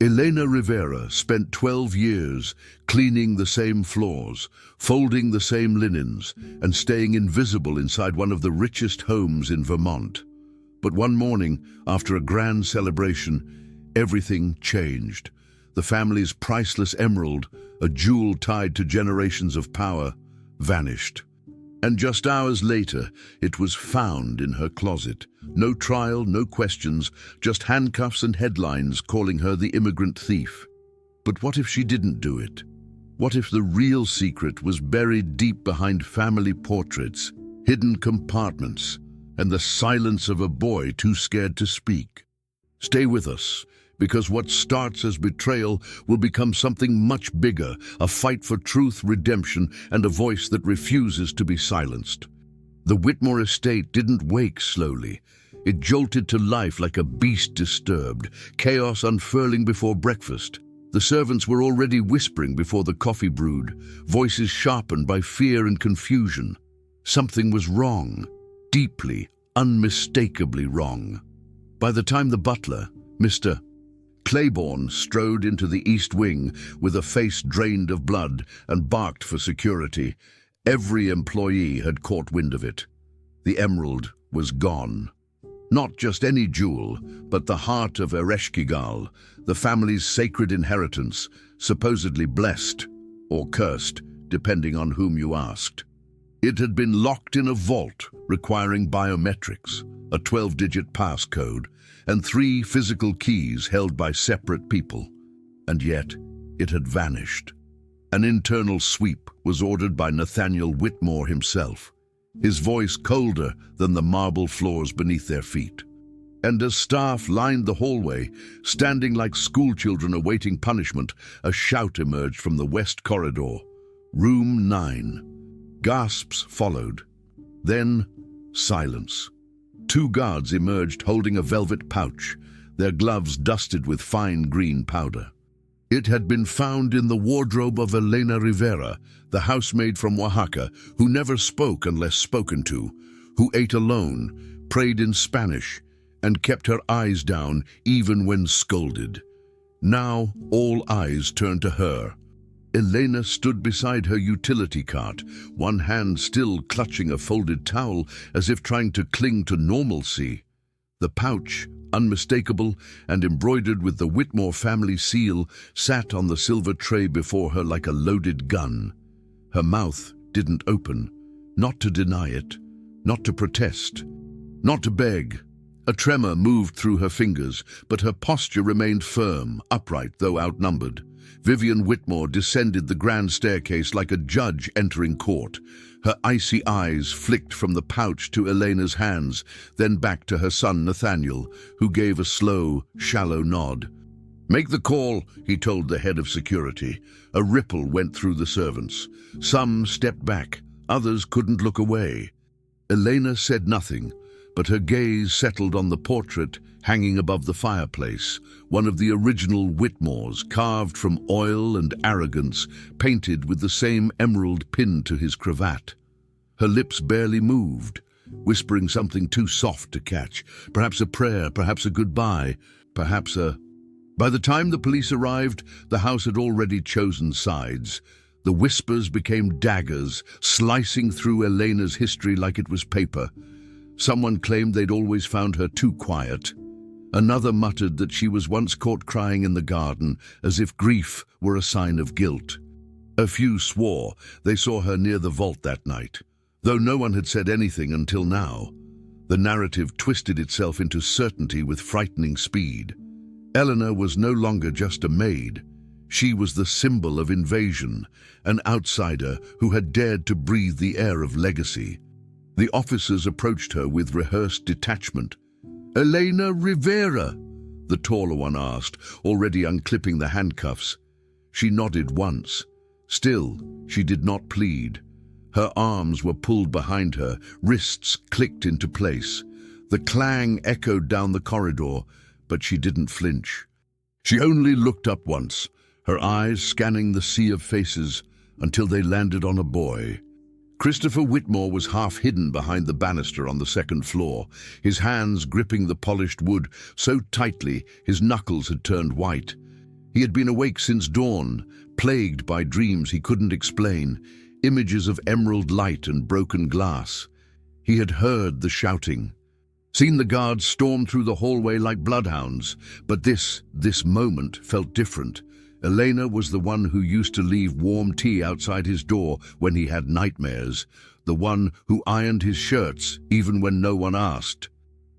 Elena Rivera spent 12 years cleaning the same floors, folding the same linens, and staying invisible inside one of the richest homes in Vermont. But one morning, after a grand celebration, everything changed. The family's priceless emerald, a jewel tied to generations of power, vanished. And just hours later, it was found in her closet. No trial, no questions, just handcuffs and headlines calling her the immigrant thief. But what if she didn't do it? What if the real secret was buried deep behind family portraits, hidden compartments, and the silence of a boy too scared to speak? Stay with us, because what starts as betrayal will become something much bigger, a fight for truth, redemption, and a voice that refuses to be silenced. The Whitmore estate didn't wake slowly. It jolted to life like a beast disturbed, chaos unfurling before breakfast. The servants were already whispering before the coffee brewed, voices sharpened by fear and confusion. Something was wrong, deeply, unmistakably wrong. By the time the butler, Mr. Claiborne, strode into the East Wing with a face drained of blood and barked for security, every employee had caught wind of it. The emerald was gone. Not just any jewel, but the heart of Ereshkigal, the family's sacred inheritance, supposedly blessed or cursed, depending on whom you asked. It had been locked in a vault requiring biometrics, a 12-digit passcode, and 3 physical keys held by separate people. And yet, it had vanished. An internal sweep was ordered by Nathaniel Whitmore himself, his voice colder than the marble floors beneath their feet. And as staff lined the hallway, standing like schoolchildren awaiting punishment, a shout emerged from the west corridor. Room 9. Gasps followed. Then, silence. 2 guards emerged holding a velvet pouch, their gloves dusted with fine green powder. It had been found in the wardrobe of Elena Rivera, the housemaid from Oaxaca, who never spoke unless spoken to, who ate alone, prayed in Spanish, and kept her eyes down even when scolded. Now all eyes turned to her. Elena stood beside her utility cart, one hand still clutching a folded towel as if trying to cling to normalcy. The pouch, unmistakable and embroidered with the Whitmore family seal, sat on the silver tray before her like a loaded gun. Her mouth didn't open, not to deny it, not to protest, not to beg. A tremor moved through her fingers, but her posture remained firm, upright though outnumbered. Vivian Whitmore descended the grand staircase like a judge entering court. Her icy eyes flicked from the pouch to Elena's hands, then back to her son Nathaniel, who gave a slow, shallow nod. "Make the call," he told the head of security. A ripple went through the servants. Some stepped back, others couldn't look away. Elena said nothing, but her gaze settled on the portrait hanging above the fireplace, one of the original Whitmores, carved from oil and arrogance, painted with the same emerald pin to his cravat. Her lips barely moved, whispering something too soft to catch, perhaps a prayer, perhaps a goodbye, perhaps a... By the time the police arrived, the house had already chosen sides. The whispers became daggers, slicing through Elena's history like it was paper. Someone claimed they'd always found her too quiet. Another muttered that she was once caught crying in the garden, as if grief were a sign of guilt. A few swore they saw her near the vault that night, though no one had said anything until now. The narrative twisted itself into certainty with frightening speed. Eleanor was no longer just a maid. She was the symbol of invasion, an outsider who had dared to breathe the air of legacy. The officers approached her with rehearsed detachment. "Elena Rivera?" the taller one asked, already unclipping the handcuffs. She nodded once. Still, she did not plead. Her arms were pulled behind her, wrists clicked into place. The clang echoed down the corridor, but she didn't flinch. She only looked up once, her eyes scanning the sea of faces until they landed on a boy. Christopher Whitmore was half hidden behind the banister on the second floor, his hands gripping the polished wood so tightly his knuckles had turned white. He had been awake since dawn, plagued by dreams he couldn't explain, images of emerald light and broken glass. He had heard the shouting, seen the guards storm through the hallway like bloodhounds, but this moment felt different. Elena was the one who used to leave warm tea outside his door when he had nightmares, the one who ironed his shirts even when no one asked.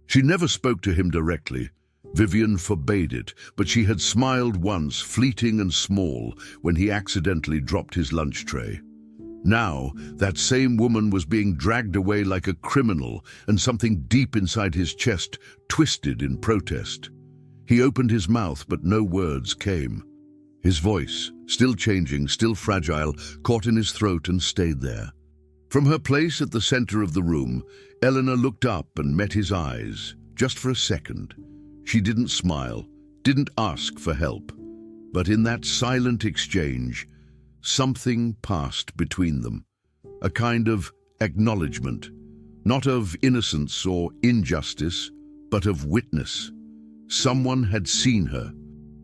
She never spoke to him directly. Vivian forbade it, but she had smiled once, fleeting and small, when he accidentally dropped his lunch tray. Now, that same woman was being dragged away like a criminal, and something deep inside his chest twisted in protest. He opened his mouth, but no words came. His voice, still changing, still fragile, caught in his throat and stayed there. From her place at the center of the room, Eleanor looked up and met his eyes, just for a second. She didn't smile, didn't ask for help. But in that silent exchange, something passed between them. A kind of acknowledgement, not of innocence or injustice, but of witness. Someone had seen her.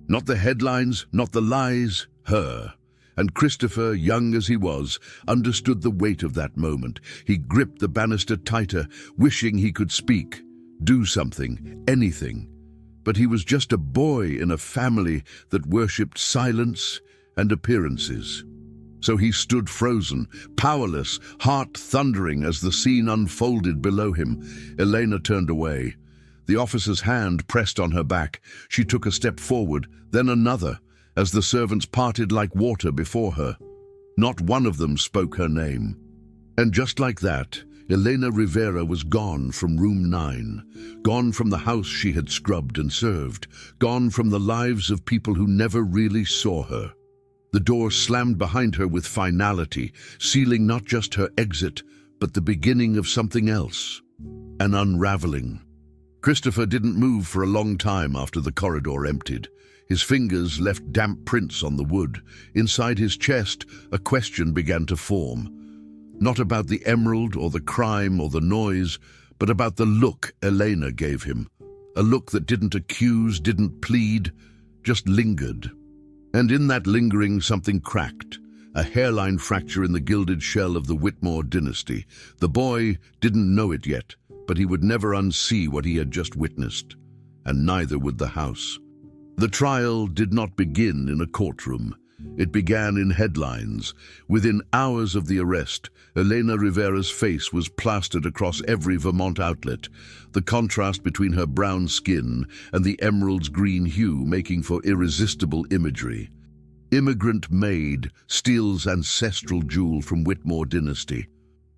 Not the headlines, not the lies, her. And Christopher, young as he was, understood the weight of that moment. He gripped the banister tighter, wishing he could speak, do something, anything. But he was just a boy in a family that worshipped silence and appearances. So he stood frozen, powerless, heart thundering as the scene unfolded below him. Elena turned away. The officer's hand pressed on her back. She took a step forward, then another, as the servants parted like water before her. Not one of them spoke her name. And just like that, Elena Rivera was gone from room 9, gone from the house she had scrubbed and served, gone from the lives of people who never really saw her. The door slammed behind her with finality, sealing not just her exit, but the beginning of something else, an unraveling. Christopher didn't move for a long time after the corridor emptied. His fingers left damp prints on the wood. Inside his chest, a question began to form. Not about the emerald or the crime or the noise, but about the look Elena gave him. A look that didn't accuse, didn't plead, just lingered. And in that lingering, something cracked. A hairline fracture in the gilded shell of the Whitmore dynasty. The boy didn't know it yet, but he would never unsee what he had just witnessed. And neither would the house. The trial did not begin in a courtroom. It began in headlines. Within hours of the arrest, Elena Rivera's face was plastered across every Vermont outlet, the contrast between her brown skin and the emerald's green hue making for irresistible imagery. Immigrant Maid, Steele's ancestral jewel from Whitmore dynasty.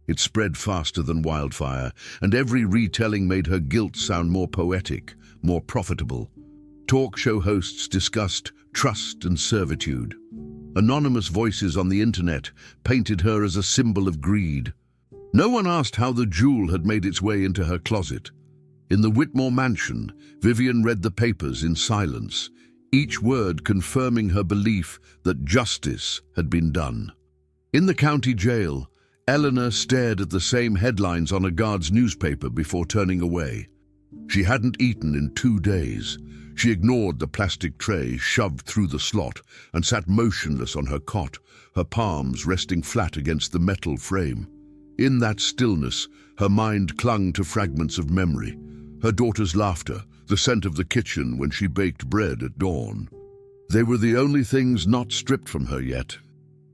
It spread faster than wildfire, and every retelling made her guilt sound more poetic, more profitable. Talk show hosts discussed trust and servitude. Anonymous voices on the internet painted her as a symbol of greed. No one asked how the jewel had made its way into her closet. In the Whitmore mansion, Vivian read the papers in silence, each word confirming her belief that justice had been done. In the county jail, Eleanor stared at the same headlines on a guard's newspaper before turning away. She hadn't eaten in 2 days. She ignored the plastic tray shoved through the slot and sat motionless on her cot, her palms resting flat against the metal frame. In that stillness, her mind clung to fragments of memory. Her daughter's laughter, the scent of the kitchen when she baked bread at dawn. They were the only things not stripped from her yet.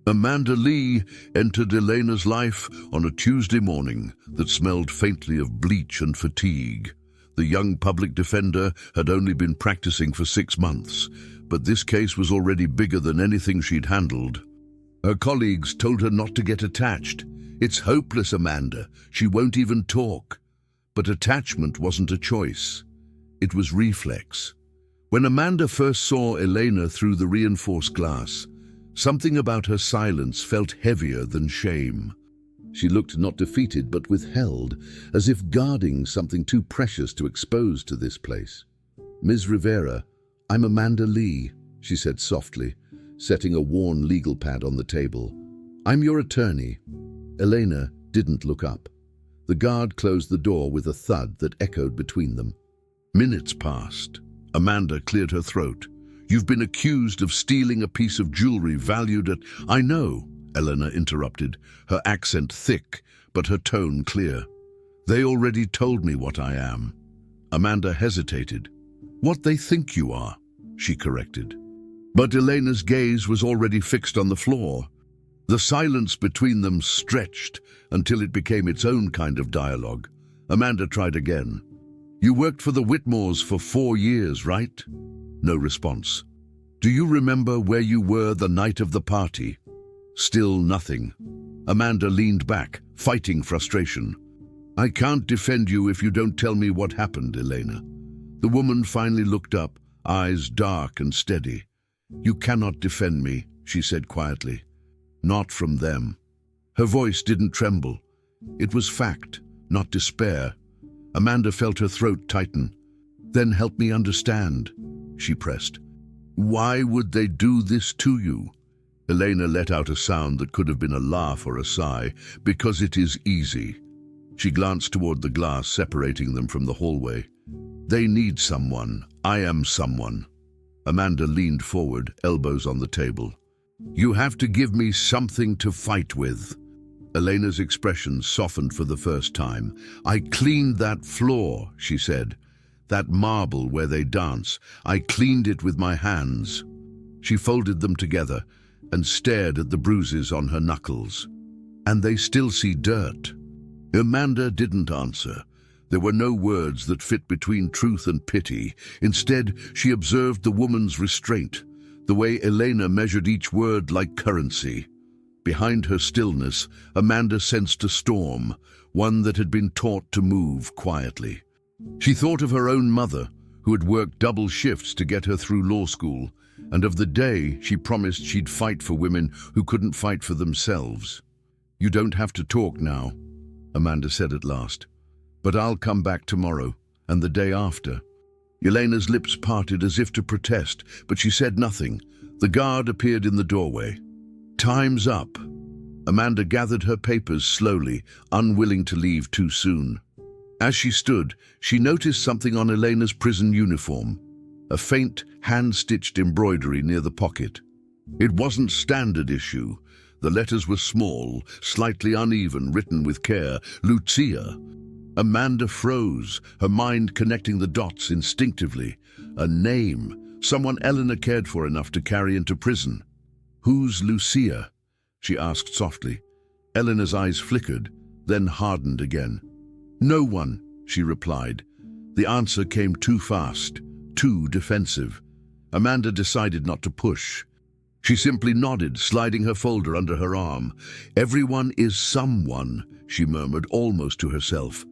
Amanda Lee entered Elena's life on a Tuesday morning that smelled faintly of bleach and fatigue. The young public defender had only been practicing for 6 months, but this case was already bigger than anything she'd handled. Her colleagues told her not to get attached. It's hopeless, Amanda. She won't even talk. But attachment wasn't a choice. It was reflex. When Amanda first saw Elena through the reinforced glass, something about her silence felt heavier than shame. She looked not defeated but withheld, as if guarding something too precious to expose to this place. "Ms. Rivera, I'm Amanda Lee," she said softly, setting a worn legal pad on the table. "I'm your attorney." Elena didn't look up. The guard closed the door with a thud that echoed between them. Minutes passed. Amanda cleared her throat. You've been accused of stealing a piece of jewelry valued at—" "I know," Eleanor interrupted, her accent thick, but her tone clear. "They already told me what I am." Amanda hesitated. "What they think you are," she corrected. But Elena's gaze was already fixed on the floor. The silence between them stretched until it became its own kind of dialogue. Amanda tried again. "You worked for the Whitmores for 4 years, right?" No response. "Do you remember where you were the night of the party?" Still nothing. Amanda leaned back, fighting frustration. "I can't defend you if you don't tell me what happened, Elena." The woman finally looked up, eyes dark and steady. "You cannot defend me," she said quietly. "Not from them." Her voice didn't tremble. It was fact, not despair. Amanda felt her throat tighten. "Then help me understand," she pressed. "Why would they do this to you?" Elena let out a sound that could have been a laugh or a sigh. "Because it is easy." She glanced toward the glass separating them from the hallway. "They need someone. I am someone." Amanda leaned forward, elbows on the table. "You have to give me something to fight with." Elena's expression softened for the first time. "I cleaned that floor," she said. "That marble where they dance. I cleaned it with my hands." She folded them together and stared at the bruises on her knuckles. "And they still see dirt." Amanda didn't answer. There were no words that fit between truth and pity. Instead, she observed the woman's restraint, the way Elena measured each word like currency. Behind her stillness, Amanda sensed a storm, one that had been taught to move quietly. She thought of her own mother, who had worked double shifts to get her through law school, and of the day she promised she'd fight for women who couldn't fight for themselves. "You don't have to talk now," Amanda said at last. "But I'll come back tomorrow, and the day after." Elena's lips parted as if to protest, but she said nothing. The guard appeared in the doorway. "Time's up." Amanda gathered her papers slowly, unwilling to leave too soon. As she stood, she noticed something on Elena's prison uniform, a faint, hand-stitched embroidery near the pocket. It wasn't standard issue. The letters were small, slightly uneven, written with care. "Lucia." Amanda froze, her mind connecting the dots instinctively. A name, someone Eleanor cared for enough to carry into prison. "Who's Lucia?" she asked softly. Eleanor's eyes flickered, then hardened again. "No one," she replied. The answer came too fast, too defensive. Amanda decided not to push. She simply nodded, sliding her folder under her arm. "Everyone is someone," she murmured, almost to herself.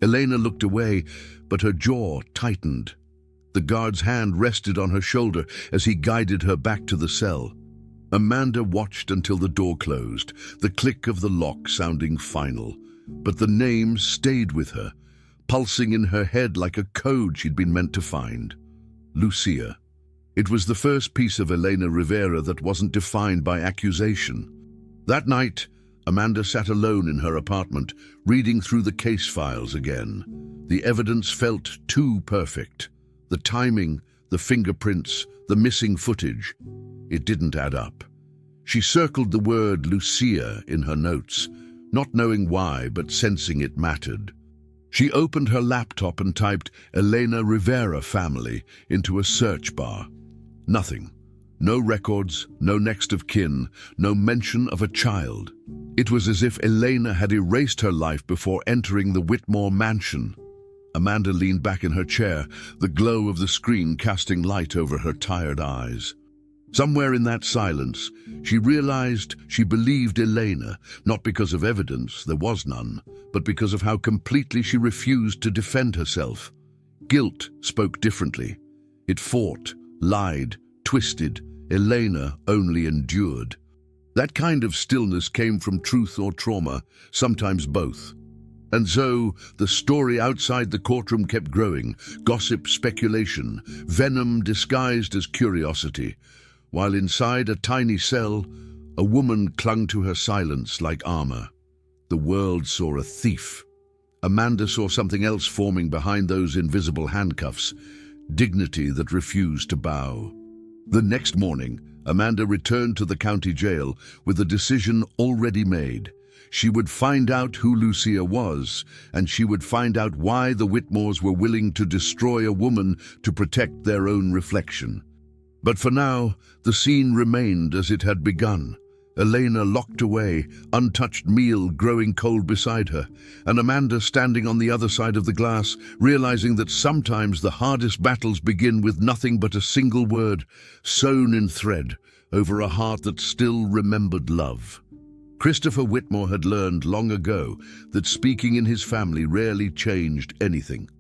Elena looked away, but her jaw tightened. The guard's hand rested on her shoulder as he guided her back to the cell. Amanda watched until the door closed, the click of the lock sounding final. But the name stayed with her, pulsing in her head like a code she'd been meant to find. Lucia. It was the first piece of Elena Rivera that wasn't defined by accusation. That night, Amanda sat alone in her apartment, reading through the case files again. The evidence felt too perfect. The timing, the fingerprints, the missing footage. It didn't add up. She circled the word Lucia in her notes, not knowing why, but sensing it mattered. She opened her laptop and typed Elena Rivera family into a search bar. Nothing. No records, no next of kin, no mention of a child. It was as if Elena had erased her life before entering the Whitmore mansion. Amanda leaned back in her chair, the glow of the screen casting light over her tired eyes. Somewhere in that silence, she realized she believed Elena, not because of evidence, there was none, but because of how completely she refused to defend herself. Guilt spoke differently. It fought, lied, twisted. Elena only endured. That kind of stillness came from truth or trauma, sometimes both. And so, the story outside the courtroom kept growing, gossip, speculation, venom disguised as curiosity, while inside a tiny cell, a woman clung to her silence like armor. The world saw a thief. Amanda saw something else forming behind those invisible handcuffs, dignity that refused to bow. The next morning, Amanda returned to the county jail with a decision already made. She would find out who Lucia was, and she would find out why the Whitmores were willing to destroy a woman to protect their own reflection. But for now, the scene remained as it had begun. Elena locked away, untouched meal growing cold beside her, and Amanda standing on the other side of the glass, realizing that sometimes the hardest battles begin with nothing but a single word, sewn in thread, over a heart that still remembered love. Christopher Whitmore had learned long ago that speaking in his family rarely changed anything.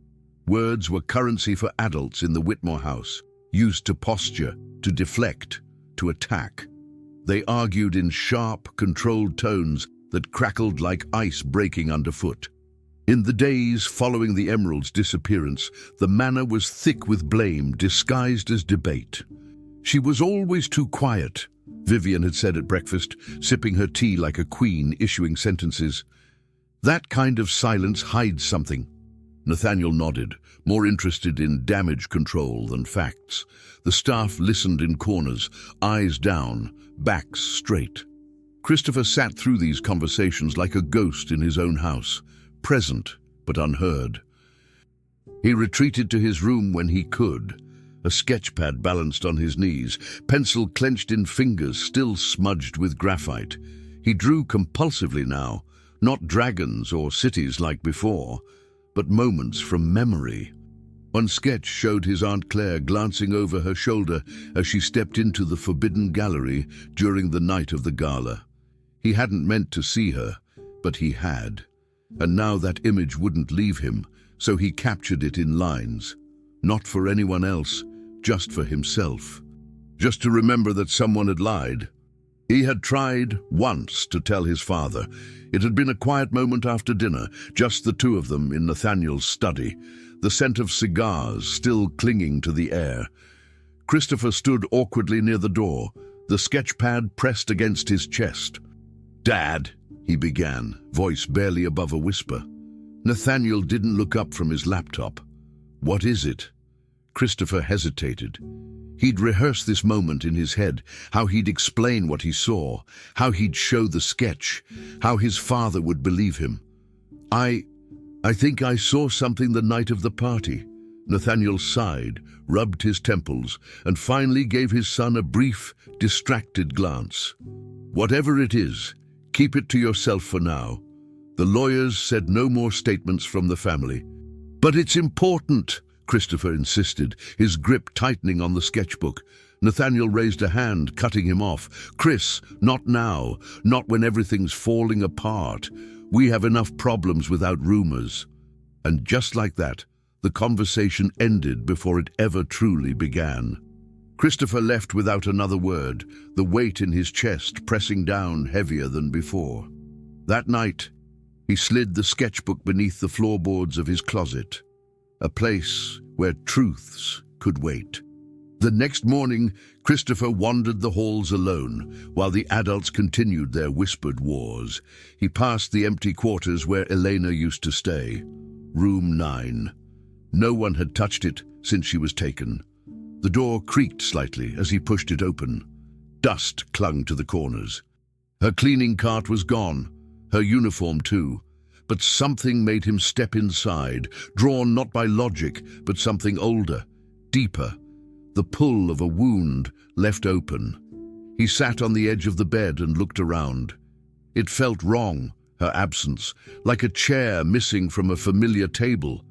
Words were currency for adults in the Whitmore house, used to posture, to deflect, to attack. They argued in sharp, controlled tones that crackled like ice breaking underfoot. In the days following the Emerald's disappearance, the manor was thick with blame disguised as debate. She was always too quiet, Vivian had said at breakfast, sipping her tea like a queen issuing sentences. That kind of silence hides something. Nathaniel nodded, more interested in damage control than facts. The staff listened in corners, eyes down, backs straight. Christopher sat through these conversations like a ghost in his own house, present but unheard. He retreated to his room when he could, a sketchpad balanced on his knees, pencil clenched in fingers still smudged with graphite. He drew compulsively now, not dragons or cities like before, but moments from memory. One sketch showed his Aunt Claire glancing over her shoulder as she stepped into the forbidden gallery during the night of the gala. He hadn't meant to see her, but he had. And now that image wouldn't leave him, so he captured it in lines. Not for anyone else, just for himself. Just to remember that someone had lied. He had tried once to tell his father. It had been a quiet moment after dinner, just the two of them in Nathaniel's study, the scent of cigars still clinging to the air. Christopher stood awkwardly near the door, the sketchpad pressed against his chest. "Dad," he began, voice barely above a whisper. Nathaniel didn't look up from his laptop. "What is it?" Christopher hesitated. He'd rehearsed this moment in his head, how he'd explain what he saw, how he'd show the sketch, how his father would believe him. I think I saw something the night of the party." Nathaniel sighed, rubbed his temples, and finally gave his son a brief, distracted glance. "Whatever it is, keep it to yourself for now." The lawyers said no more statements from the family. "But it's important," Christopher insisted, his grip tightening on the sketchbook. Nathaniel raised a hand, cutting him off. "Chris, not now, not when everything's falling apart. We have enough problems without rumors." And just like that, the conversation ended before it ever truly began. Christopher left without another word, the weight in his chest pressing down heavier than before. That night, he slid the sketchbook beneath the floorboards of his closet, a place where truths could wait. The next morning, Christopher wandered the halls alone, while the adults continued their whispered wars. He passed the empty quarters where Elena used to stay. Room 9. No one had touched it since she was taken. The door creaked slightly as he pushed it open. Dust clung to the corners. Her cleaning cart was gone, her uniform too. But something made him step inside, drawn not by logic, but something older, deeper. The pull of a wound left open. He sat on the edge of the bed and looked around. It felt wrong, her absence, like a chair missing from a familiar table.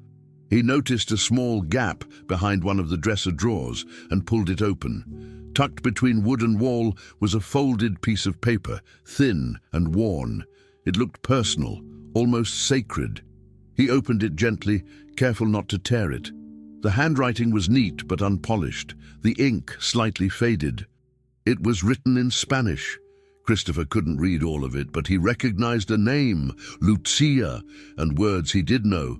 He noticed a small gap behind one of the dresser drawers and pulled it open. Tucked between wood and wall was a folded piece of paper, thin and worn. It looked personal, almost sacred. He opened it gently, careful not to tear it. The handwriting was neat but unpolished, the ink slightly faded. It was written in Spanish. Christopher couldn't read all of it, but he recognized a name, Lucia, and words he did know.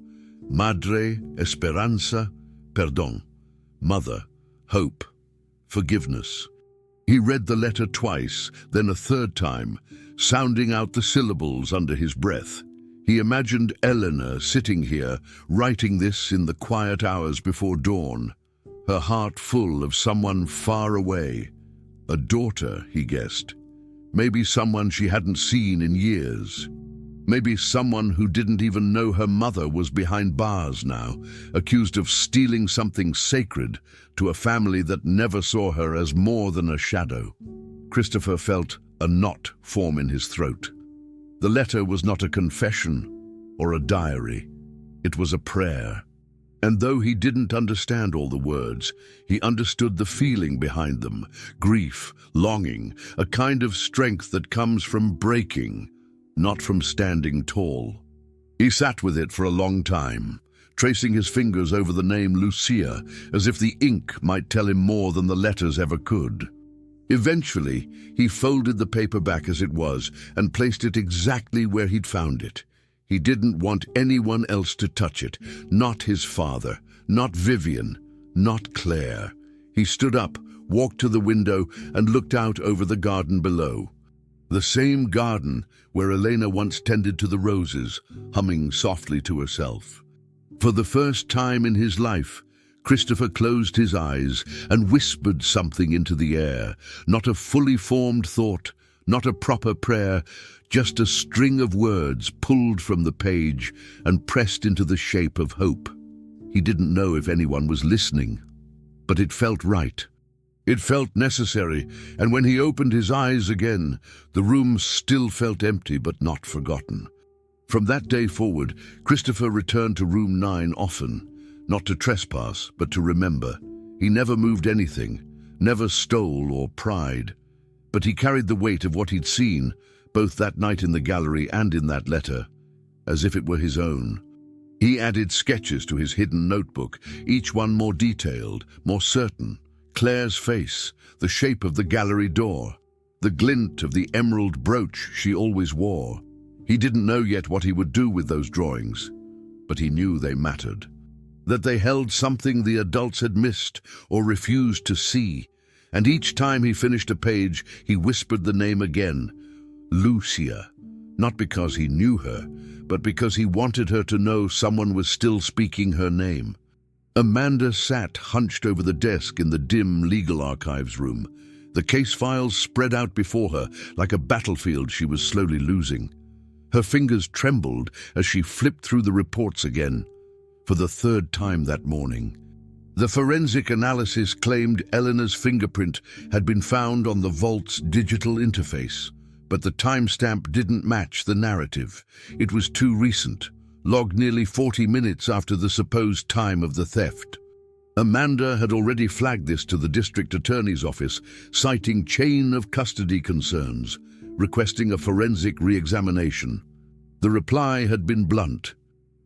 Madre, Esperanza, Perdón. Mother, hope, forgiveness. He read the letter twice, then a third time, sounding out the syllables under his breath. He imagined Eleanor sitting here, writing this in the quiet hours before dawn. her heart full of someone far away. A daughter, he guessed. Maybe someone she hadn't seen in years. Maybe someone who didn't even know her mother was behind bars now, accused of stealing something sacred to a family that never saw her as more than a shadow. Christopher felt a knot form in his throat. The letter was not a confession or a diary. It was a prayer. And though he didn't understand all the words, he understood the feeling behind them: grief, longing, a kind of strength that comes from breaking, not from standing tall. He sat with it for a long time, tracing his fingers over the name Lucia, as if the ink might tell him more than the letters ever could. Eventually, he folded the paper back as it was and placed it exactly where he'd found it. He didn't want anyone else to touch it, not his father, not Vivian, not Claire. He stood up, walked to the window, and looked out over the garden below. The same garden where Elena once tended to the roses, humming softly to herself. For the first time in his life, Christopher closed his eyes and whispered something into the air, not a fully formed thought, not a proper prayer, just a string of words pulled from the page and pressed into the shape of hope. He didn't know if anyone was listening, but it felt right. It felt necessary, and when he opened his eyes again, the room still felt empty but not forgotten. From that day forward, Christopher returned to room 9 often, not to trespass, but to remember. He never moved anything, never stole or pried, but he carried the weight of what he'd seen, both that night in the gallery and in that letter, as if it were his own. He added sketches to his hidden notebook, each one more detailed, more certain. Claire's face, the shape of the gallery door, the glint of the emerald brooch she always wore. He didn't know yet what he would do with those drawings, but he knew they mattered, that they held something the adults had missed or refused to see. And each time he finished a page, he whispered the name again, Lucia, not because he knew her, but because he wanted her to know someone was still speaking her name. Amanda sat hunched over the desk in the dim legal archives room, the case files spread out before her like a battlefield she was slowly losing. Her fingers trembled as she flipped through the reports again, for the 3rd time that morning. The forensic analysis claimed Eleanor's fingerprint had been found on the vault's digital interface, but the timestamp didn't match the narrative. It was too recent, logged nearly 40 minutes after the supposed time of the theft. Amanda had already flagged this to the district attorney's office, citing chain of custody concerns, requesting a forensic re-examination. The reply had been blunt.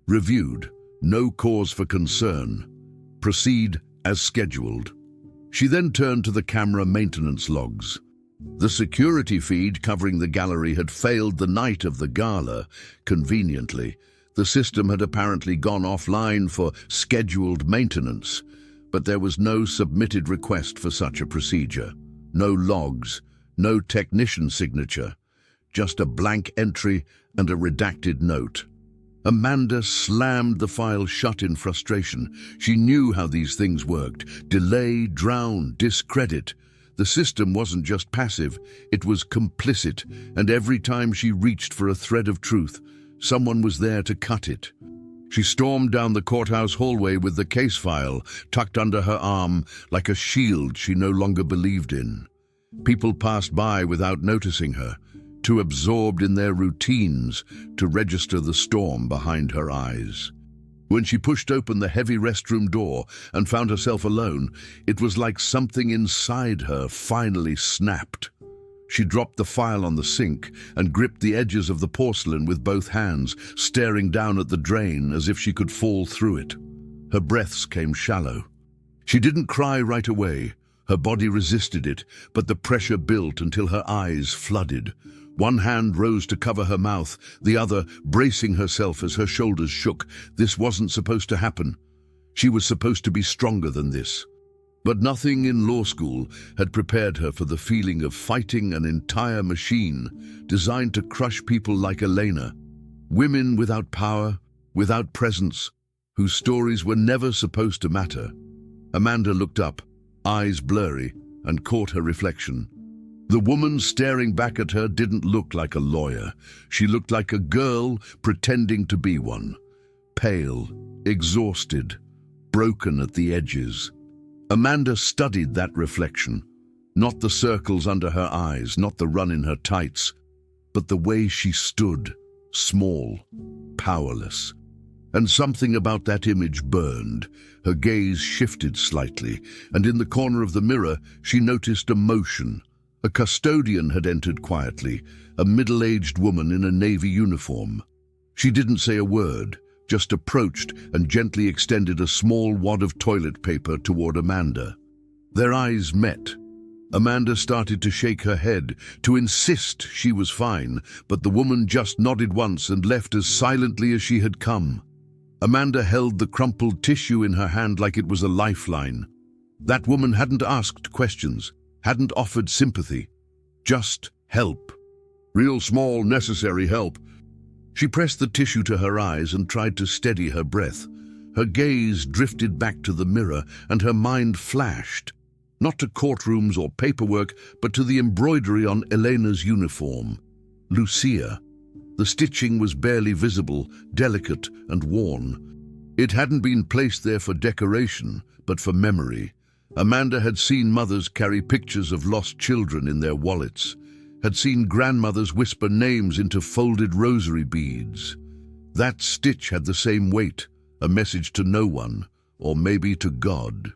Reviewed. No cause for concern. Proceed as scheduled. She then turned to the camera maintenance logs. The security feed covering the gallery had failed the night of the gala. Conveniently, the system had apparently gone offline for scheduled maintenance, but there was no submitted request for such a procedure. No logs, no technician signature, just a blank entry and a redacted note. Amanda slammed the file shut in frustration. She knew how these things worked. Delay, drown, discredit. The system wasn't just passive, it was complicit, and every time she reached for a thread of truth, someone was there to cut it. She stormed down the courthouse hallway with the case file tucked under her arm like a shield she no longer believed in. People passed by without noticing her, too absorbed in their routines to register the storm behind her eyes. When she pushed open the heavy restroom door and found herself alone, it was like something inside her finally snapped. She dropped the file on the sink and gripped the edges of the porcelain with both hands, staring down at the drain as if she could fall through it. Her breaths came shallow. She didn't cry right away. Her body resisted it, but the pressure built until her eyes flooded. One hand rose to cover her mouth, the other bracing herself as her shoulders shook. This wasn't supposed to happen. She was supposed to be stronger than this. But nothing in law school had prepared her for the feeling of fighting an entire machine designed to crush people like Elena. Women without power, without presence, whose stories were never supposed to matter. Amanda looked up, eyes blurry, and caught her reflection. The woman staring back at her didn't look like a lawyer. She looked like a girl pretending to be one. Pale, exhausted, broken at the edges. Amanda studied that reflection. Not the circles under her eyes, not the run in her tights, but the way she stood, small, powerless. And something about that image burned. Her gaze shifted slightly, and in the corner of the mirror she noticed a motion. A custodian had entered quietly, a middle-aged woman in a navy uniform. She didn't say a word, just approached and gently extended a small wad of toilet paper toward Amanda. Their eyes met. Amanda started to shake her head, to insist she was fine, but the woman just nodded once and left as silently as she had come. Amanda held the crumpled tissue in her hand like it was a lifeline. That woman hadn't asked questions, hadn't offered sympathy, just help. Real small, necessary help. She pressed the tissue to her eyes and tried to steady her breath. Her gaze drifted back to the mirror and her mind flashed, not to courtrooms or paperwork, but to the embroidery on Elena's uniform. Lucia. The stitching was barely visible, delicate and worn. It hadn't been placed there for decoration, but for memory. Amanda had seen mothers carry pictures of lost children in their wallets, had seen grandmothers whisper names into folded rosary beads. That stitch had the same weight, a message to no one, or maybe to God.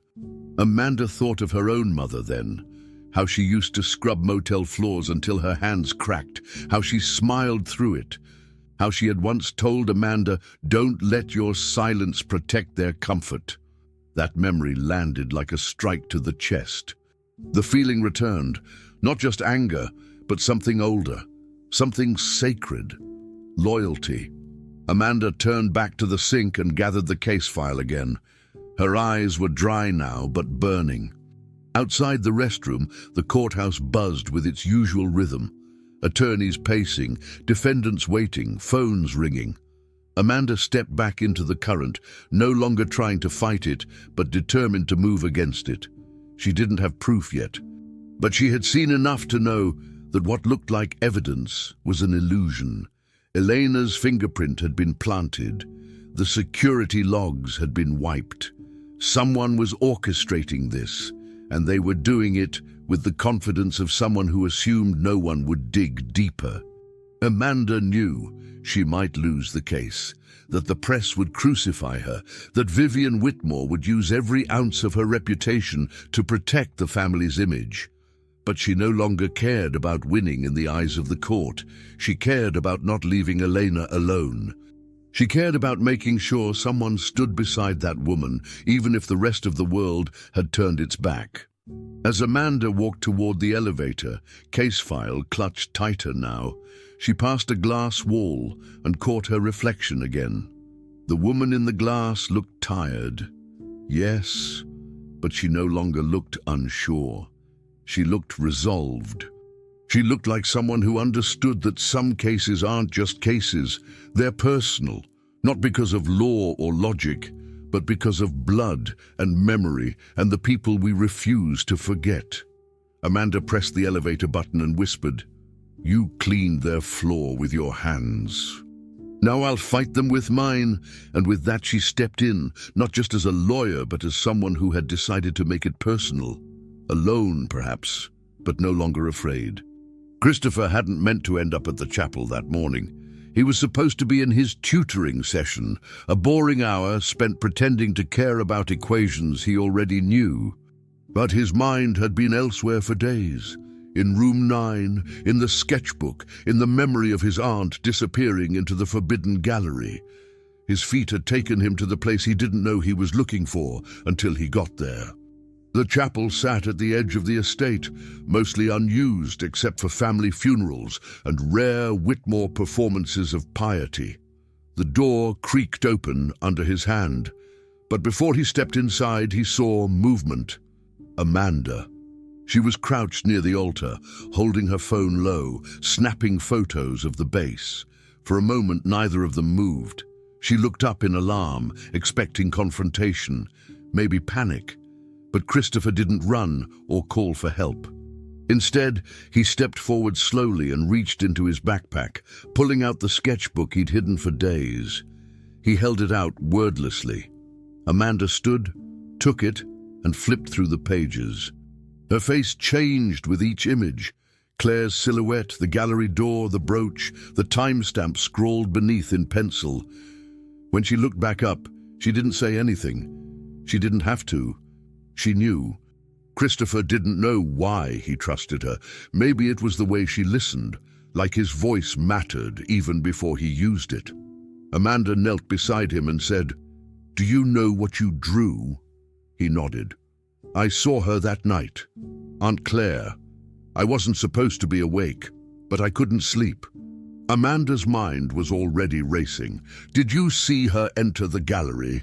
Amanda thought of her own mother then, how she used to scrub motel floors until her hands cracked, how she smiled through it, how she had once told Amanda, "Don't let your silence protect their comfort." That memory landed like a strike to the chest. The feeling returned, not just anger, but something older, something sacred, loyalty. Amanda turned back to the sink and gathered the case file again. Her eyes were dry now, but burning. Outside the restroom, the courthouse buzzed with its usual rhythm. Attorneys pacing, defendants waiting, phones ringing. Amanda stepped back into the current, no longer trying to fight it, but determined to move against it. She didn't have proof yet, but she had seen enough to know that what looked like evidence was an illusion. Elena's fingerprint had been planted. The security logs had been wiped. Someone was orchestrating this, and they were doing it with the confidence of someone who assumed no one would dig deeper. Amanda knew she might lose the case, that the press would crucify her, that Vivian Whitmore would use every ounce of her reputation to protect the family's image. But she no longer cared about winning in the eyes of the court. She cared about not leaving Elena alone. She cared about making sure someone stood beside that woman, even if the rest of the world had turned its back. As Amanda walked toward the elevator, case file clutched tighter now. She passed a glass wall and caught her reflection again. The woman in the glass looked tired. Yes, but she no longer looked unsure. She looked resolved. She looked like someone who understood that some cases aren't just cases. They're personal, not because of law or logic, but because of blood and memory and the people we refuse to forget. Amanda pressed the elevator button and whispered, "You cleaned their floor with your hands. Now I'll fight them with mine." And with that she stepped in, not just as a lawyer, but as someone who had decided to make it personal. Alone, perhaps, but no longer afraid. Christopher hadn't meant to end up at the chapel that morning. He was supposed to be in his tutoring session, a boring hour spent pretending to care about equations he already knew. But his mind had been elsewhere for days. In room 9, in the sketchbook, in the memory of his aunt disappearing into the forbidden gallery. His feet had taken him to the place he didn't know he was looking for until he got there. The chapel sat at the edge of the estate, mostly unused except for family funerals and rare Whitmore performances of piety. The door creaked open under his hand, but before he stepped inside he saw movement. Amanda. She was crouched near the altar, holding her phone low, snapping photos of the base. For a moment neither of them moved. She looked up in alarm, expecting confrontation, maybe panic. But Christopher didn't run or call for help. Instead, he stepped forward slowly and reached into his backpack, pulling out the sketchbook he'd hidden for days. He held it out wordlessly. Amanda stood, took it, and flipped through the pages. Her face changed with each image. Claire's silhouette, the gallery door, the brooch, the timestamp scrawled beneath in pencil. When she looked back up, she didn't say anything. She didn't have to. She knew. Christopher didn't know why he trusted her. Maybe it was the way she listened, like his voice mattered even before he used it. Amanda knelt beside him and said, "Do you know what you drew?" He nodded. "I saw her that night. Aunt Claire. I wasn't supposed to be awake, but I couldn't sleep." Amanda's mind was already racing. "Did you see her enter the gallery?"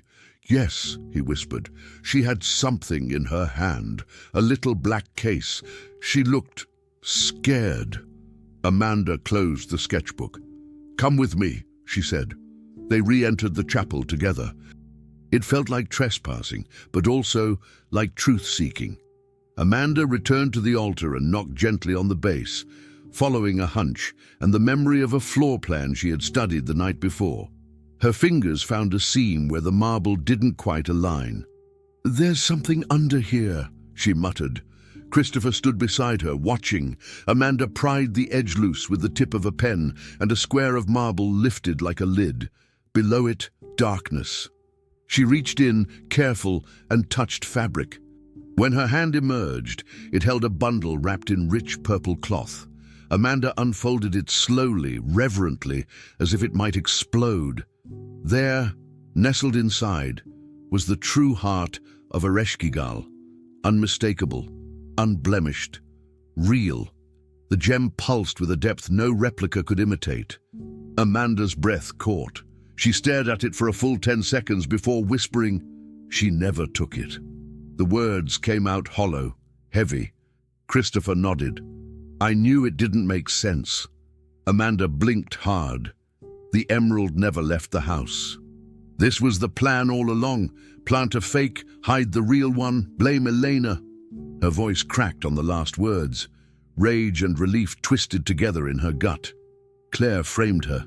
"Yes," he whispered. "She had something in her hand, a little black case. She looked scared." Amanda closed the sketchbook. "Come with me," she said. They re-entered the chapel together. It felt like trespassing, but also like truth-seeking. Amanda returned to the altar and knocked gently on the base, following a hunch and the memory of a floor plan she had studied the night before. Her fingers found a seam where the marble didn't quite align. "There's something under here," she muttered. Christopher stood beside her, watching. Amanda pried the edge loose with the tip of a pen, and a square of marble lifted like a lid. Below it, darkness. She reached in, careful, and touched fabric. When her hand emerged, it held a bundle wrapped in rich purple cloth. Amanda unfolded it slowly, reverently, as if it might explode. There, nestled inside, was the true heart of Ereshkigal, unmistakable, unblemished, real. The gem pulsed with a depth no replica could imitate. Amanda's breath caught. She stared at it for a full 10 seconds before whispering, "She never took it." The words came out hollow, heavy. Christopher nodded. "I knew it didn't make sense." Amanda blinked hard. The emerald never left the house. This was the plan all along. Plant a fake, hide the real one, blame Elena. Her voice cracked on the last words. Rage and relief twisted together in her gut. Claire framed her,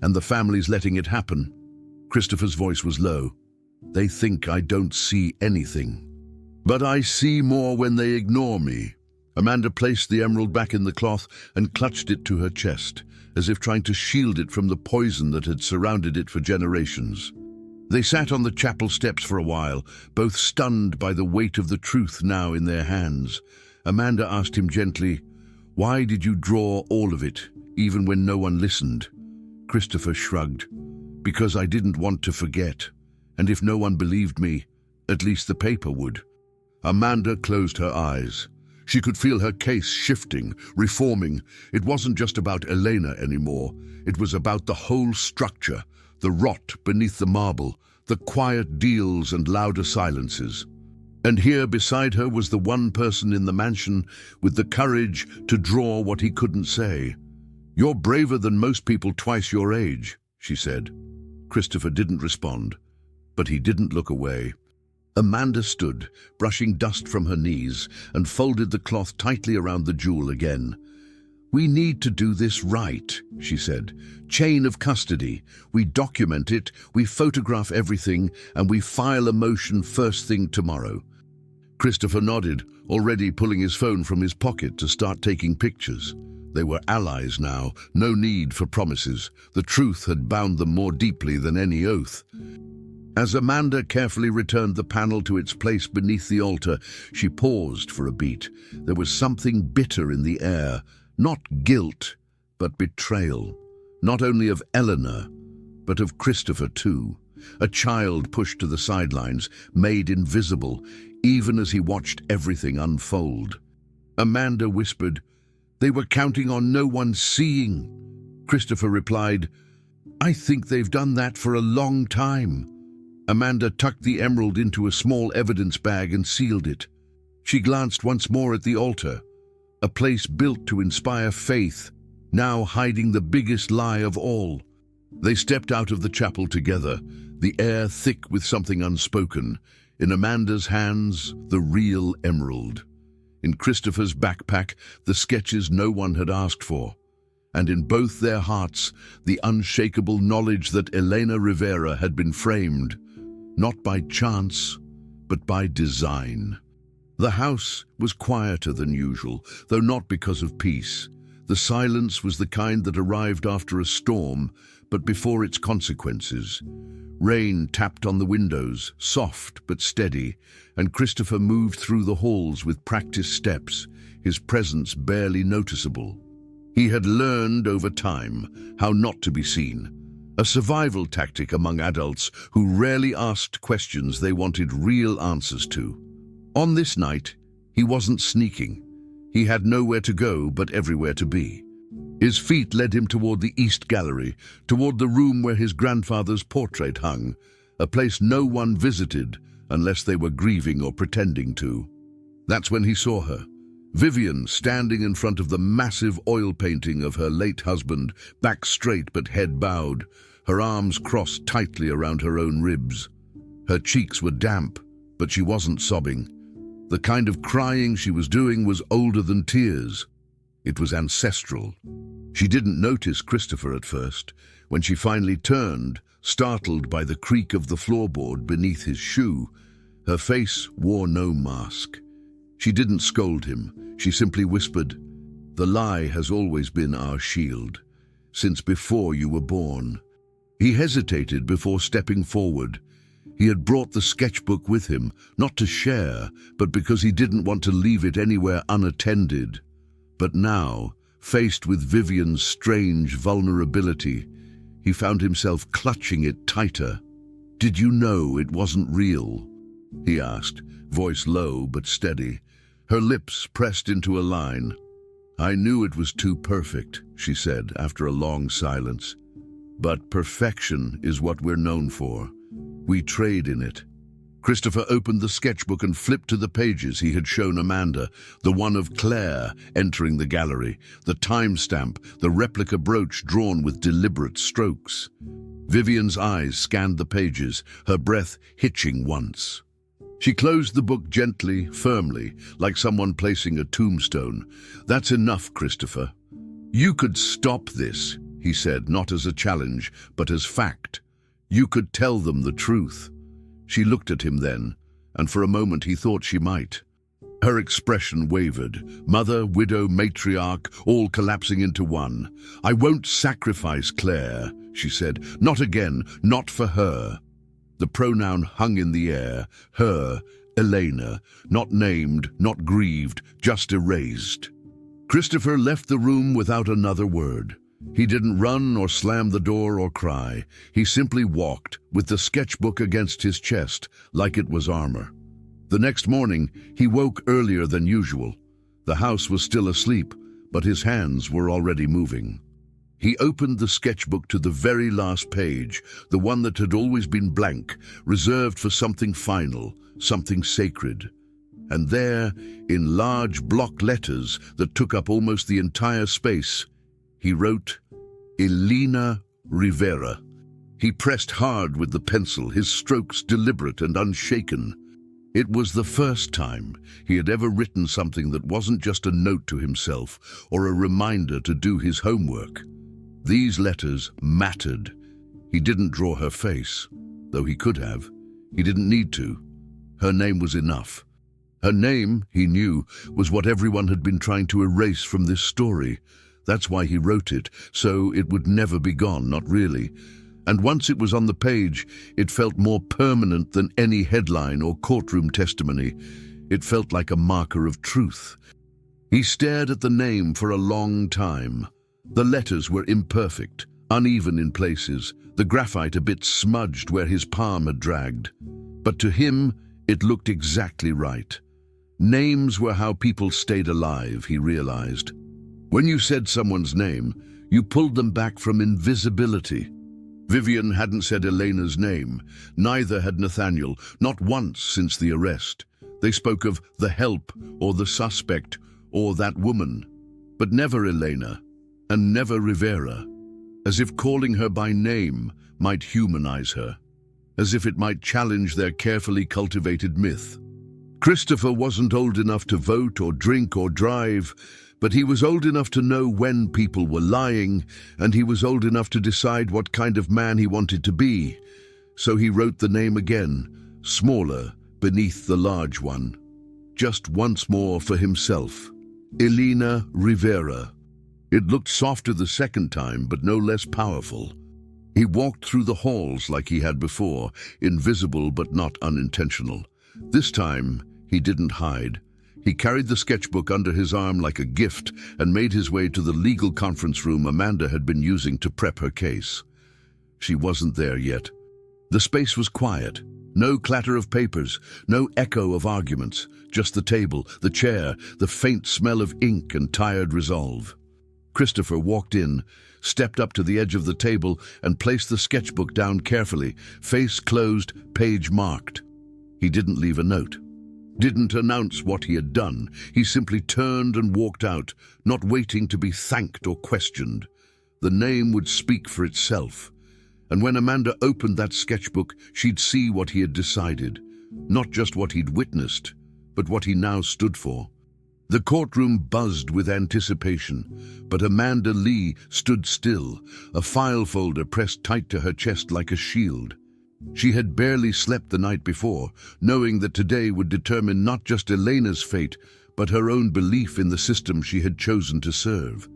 and the family's letting it happen. Christopher's voice was low. "They think I don't see anything. But I see more when they ignore me." Amanda placed the emerald back in the cloth and clutched it to her chest, as if trying to shield it from the poison that had surrounded it for generations. They sat on the chapel steps for a while, both stunned by the weight of the truth now in their hands. Amanda asked him gently, "Why did you draw all of it, even when no one listened?" Christopher shrugged. "Because I didn't want to forget, and if no one believed me, at least the paper would." Amanda closed her eyes. She could feel her case shifting, reforming. It wasn't just about Elena anymore. It was about the whole structure, the rot beneath the marble, the quiet deals and louder silences. And here beside her was the one person in the mansion with the courage to draw what he couldn't say. "You're braver than most people twice your age," she said. Christopher didn't respond, but he didn't look away. Amanda stood, brushing dust from her knees, and folded the cloth tightly around the jewel again. "We need to do this right," she said. "Chain of custody. We document it, we photograph everything, and we file a motion first thing tomorrow." Christopher nodded, already pulling his phone from his pocket to start taking pictures. They were allies now, no need for promises. The truth had bound them more deeply than any oath. As Amanda carefully returned the panel to its place beneath the altar, she paused for a beat. There was something bitter in the air, not guilt, but betrayal. Not only of Eleanor, but of Christopher too. A child pushed to the sidelines, made invisible, even as he watched everything unfold. Amanda whispered, "They were counting on no one seeing." Christopher replied, "I think they've done that for a long time." Amanda tucked the emerald into a small evidence bag and sealed it. She glanced once more at the altar, a place built to inspire faith, now hiding the biggest lie of all. They stepped out of the chapel together, the air thick with something unspoken. In Amanda's hands, the real emerald. In Christopher's backpack, the sketches no one had asked for. And in both their hearts, the unshakable knowledge that Elena Rivera had been framed, not by chance, but by design. The house was quieter than usual, though not because of peace. The silence was the kind that arrived after a storm, but before its consequences. Rain tapped on the windows, soft but steady, and Christopher moved through the halls with practiced steps, his presence barely noticeable. He had learned over time how not to be seen, a survival tactic among adults who rarely asked questions they wanted real answers to. On this night, he wasn't sneaking. He had nowhere to go but everywhere to be. His feet led him toward the East Gallery, toward the room where his grandfather's portrait hung, a place no one visited unless they were grieving or pretending to. That's when he saw her, Vivian, standing in front of the massive oil painting of her late husband, back straight but head bowed, her arms crossed tightly around her own ribs. Her cheeks were damp, but she wasn't sobbing. The kind of crying she was doing was older than tears. It was ancestral. She didn't notice Christopher at first. When she finally turned, startled by the creak of the floorboard beneath his shoe, her face wore no mask. She didn't scold him. She simply whispered, "The lie has always been our shield, since before you were born." He hesitated before stepping forward. He had brought the sketchbook with him, not to share, but because he didn't want to leave it anywhere unattended. But now, faced with Vivian's strange vulnerability, he found himself clutching it tighter. "Did you know it wasn't real?" he asked, voice low but steady. Her lips pressed into a line. "I knew it was too perfect," she said after a long silence. "But perfection is what we're known for. We trade in it." Christopher opened the sketchbook and flipped to the pages he had shown Amanda, the one of Claire entering the gallery, the timestamp, the replica brooch drawn with deliberate strokes. Vivian's eyes scanned the pages, her breath hitching once. She closed the book gently, firmly, like someone placing a tombstone. "That's enough, Christopher. You could stop this," he said, not as a challenge, but as fact. "You could tell them the truth." She looked at him then, and for a moment he thought she might. Her expression wavered, mother, widow, matriarch, all collapsing into one. "I won't sacrifice Claire," she said. "Not again, not for her." The pronoun hung in the air, her, Elena, not named, not grieved, just erased. Christopher left the room without another word. He didn't run or slam the door or cry. He simply walked, with the sketchbook against his chest, like it was armor. The next morning, he woke earlier than usual. The house was still asleep, but his hands were already moving. He opened the sketchbook to the very last page, the one that had always been blank, reserved for something final, something sacred. And there, in large block letters that took up almost the entire space, he wrote, "Elena Rivera." He pressed hard with the pencil, his strokes deliberate and unshaken. It was the first time he had ever written something that wasn't just a note to himself or a reminder to do his homework. These letters mattered. He didn't draw her face, though he could have. He didn't need to. Her name was enough. Her name, he knew, was what everyone had been trying to erase from this story. That's why he wrote it, so it would never be gone, not really. And once it was on the page, it felt more permanent than any headline or courtroom testimony. It felt like a marker of truth. He stared at the name for a long time. The letters were imperfect, uneven in places, the graphite a bit smudged where his palm had dragged. But to him, it looked exactly right. Names were how people stayed alive, he realized. When you said someone's name, you pulled them back from invisibility. Vivian hadn't said Elena's name. Neither had Nathaniel, not once since the arrest. They spoke of the help, or the suspect, or that woman. But never Elena, and never Rivera, as if calling her by name might humanize her. as if it might challenge their carefully cultivated myth. Christopher wasn't old enough to vote or drink or drive, but he was old enough to know when people were lying, and he was old enough to decide what kind of man he wanted to be. So he wrote the name again, smaller, beneath the large one. Just once more for himself. Elena Rivera. It looked softer the second time, but no less powerful. He walked through the halls like he had before, invisible but not unintentional. This time, he didn't hide. He carried the sketchbook under his arm like a gift and made his way to the legal conference room Amanda had been using to prep her case. She wasn't there yet. The space was quiet. No clatter of papers, no echo of arguments, just the table, the chair, the faint smell of ink and tired resolve. Christopher walked in, stepped up to the edge of the table and placed the sketchbook down carefully, face closed, page marked. He didn't leave a note. Didn't announce what he had done. He simply turned and walked out, not waiting to be thanked or questioned. The name would speak for itself. And when Amanda opened that sketchbook, she'd see what he had decided. Not just what he'd witnessed, but what he now stood for. The courtroom buzzed with anticipation, but Amanda Lee stood still, a file folder pressed tight to her chest like a shield. She had barely slept the night before, knowing that today would determine not just Elena's fate, but her own belief in the system she had chosen to serve.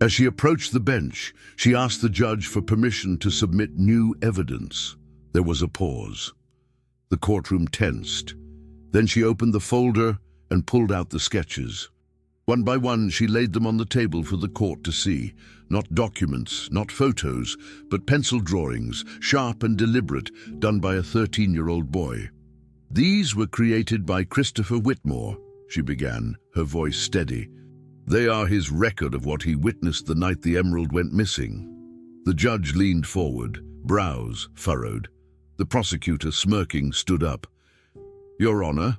As she approached the bench, she asked the judge for permission to submit new evidence. There was a pause. The courtroom tensed. Then she opened the folder and pulled out the sketches. One by one, she laid them on the table for the court to see. Not documents, not photos, but pencil drawings, sharp and deliberate, done by a 13-year-old boy. "These were created by Christopher Whitmore," she began, her voice steady. "They are his record of what he witnessed the night the emerald went missing." The judge leaned forward, brows furrowed. The prosecutor, smirking, stood up. "Your Honor,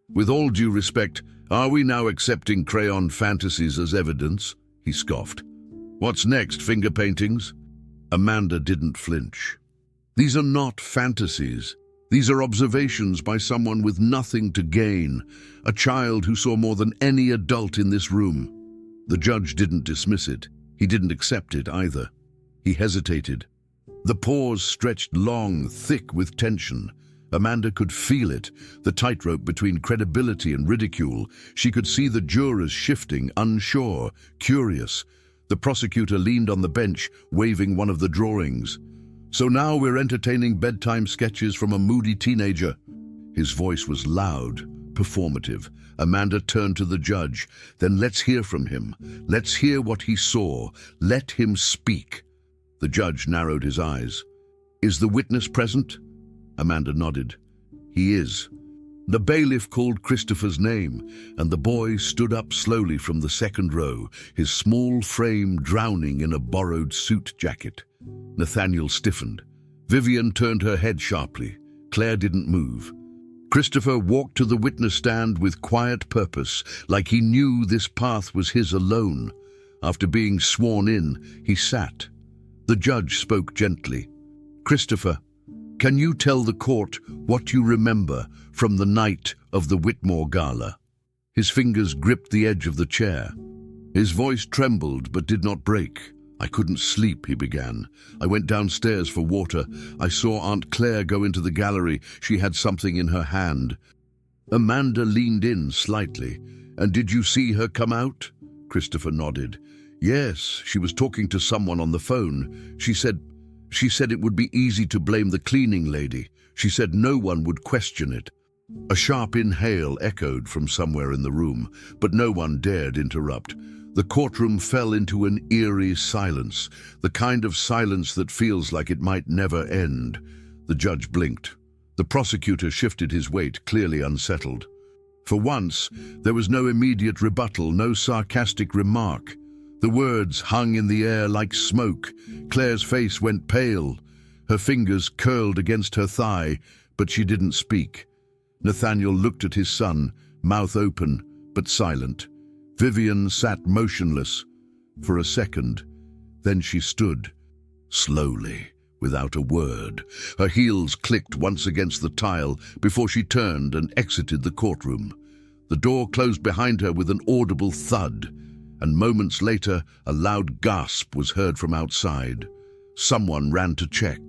with all due respect, are we now accepting crayon fantasies as evidence?" he scoffed. "What's next, finger paintings?" Amanda didn't flinch. "These are not fantasies. These are observations by someone with nothing to gain, a child who saw more than any adult in this room." The judge didn't dismiss it. He didn't accept it either. He hesitated. The pause stretched long, thick with tension. Amanda could feel it, the tightrope between credibility and ridicule. She could see the jurors shifting, unsure, curious. The prosecutor leaned on the bench, waving one of the drawings. "So now we're entertaining bedtime sketches from a moody teenager." His voice was loud, performative. Amanda turned to the judge. "Then let's hear from him. Let's hear what he saw. Let him speak." The judge narrowed his eyes. "Is the witness present?" Amanda nodded. "He is." The bailiff called Christopher's name, and the boy stood up slowly from the second row, his small frame drowning in a borrowed suit jacket. Nathaniel stiffened. Vivian turned her head sharply. Claire didn't move. Christopher walked to the witness stand with quiet purpose, like he knew this path was his alone. After being sworn in, he sat. The judge spoke gently. "Christopher, can you tell the court what you remember from the night of the Whitmore Gala?" His fingers gripped the edge of the chair. His voice trembled but did not break. "I couldn't sleep," he began. "I went downstairs for water. I saw Aunt Claire go into the gallery. She had something in her hand." Amanda leaned in slightly. "And did you see her come out?" Christopher nodded. "Yes, she was talking to someone on the phone. She said it would be easy to blame the cleaning lady. She said no one would question it." A sharp inhale echoed from somewhere in the room, but no one dared interrupt. The courtroom fell into an eerie silence, the kind of silence that feels like it might never end. The judge blinked. The prosecutor shifted his weight, clearly unsettled. For once, there was no immediate rebuttal, no sarcastic remark. The words hung in the air like smoke. Claire's face went pale. Her fingers curled against her thigh, but she didn't speak. Nathaniel looked at his son, mouth open, but silent. Vivian sat motionless for a second. Then she stood, slowly, without a word. Her heels clicked once against the tile before she turned and exited the courtroom. The door closed behind her with an audible thud, and moments later a loud gasp was heard from outside. Someone ran to check.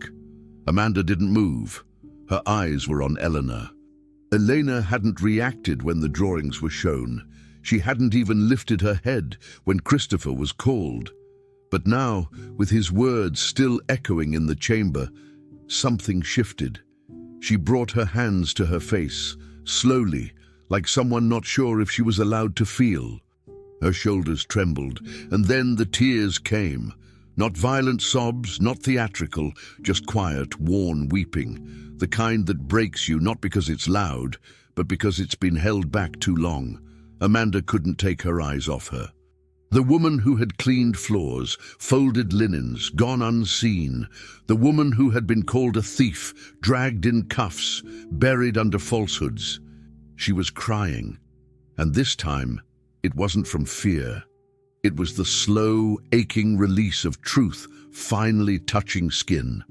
Amanda didn't move. Her eyes were on Eleanor. Elena hadn't reacted when the drawings were shown. She hadn't even lifted her head when Christopher was called. But now, with his words still echoing in the chamber, something shifted. She brought her hands to her face, slowly, like someone not sure if she was allowed to feel. Her shoulders trembled, and then the tears came. Not violent sobs, not theatrical, just quiet, worn weeping. The kind that breaks you not because it's loud, but because it's been held back too long. Amanda couldn't take her eyes off her. The woman who had cleaned floors, folded linens, gone unseen. The woman who had been called a thief, dragged in cuffs, buried under falsehoods. She was crying, and this time it wasn't from fear. It was the slow, aching release of truth finally touching skin.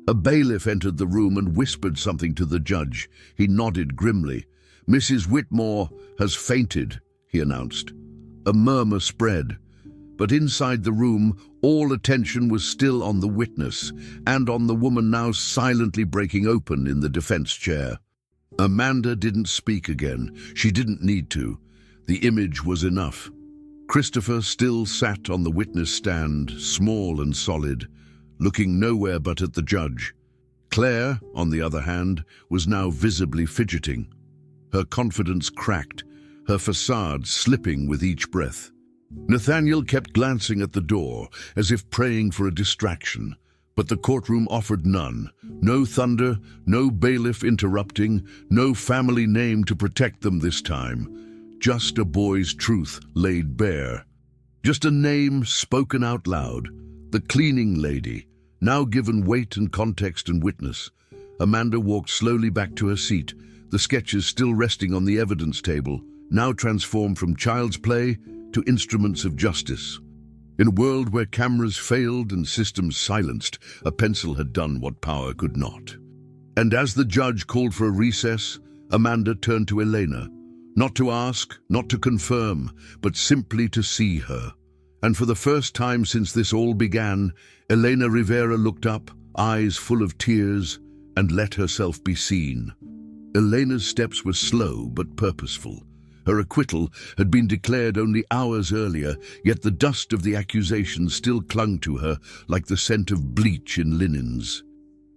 A bailiff entered the room and whispered something to the judge. He nodded grimly. "Mrs. Whitmore has fainted," he announced. A murmur spread, but inside the room all attention was still on the witness and on the woman now silently breaking open in the defense chair. Amanda didn't speak again. She didn't need to. The image was enough. Christopher still sat on the witness stand, small and solid, looking nowhere but at the judge. Claire, on the other hand, was now visibly fidgeting. Her confidence cracked, her facade slipping with each breath. Nathaniel kept glancing at the door, as if praying for a distraction, but the courtroom offered none. No thunder, no bailiff interrupting, no family name to protect them this time. Just a boy's truth laid bare. Just a name spoken out loud. The cleaning lady, now given weight and context and witness. Amanda walked slowly back to her seat, the sketches still resting on the evidence table, now transformed from child's play to instruments of justice. In a world where cameras failed and systems silenced, a pencil had done what power could not. And as the judge called for a recess, Amanda turned to Elena, not to ask, not to confirm, but simply to see her. And for the first time since this all began, Elena Rivera looked up, eyes full of tears, and let herself be seen. Elena's steps were slow but purposeful. Her acquittal had been declared only hours earlier, yet the dust of the accusation still clung to her like the scent of bleach in linens.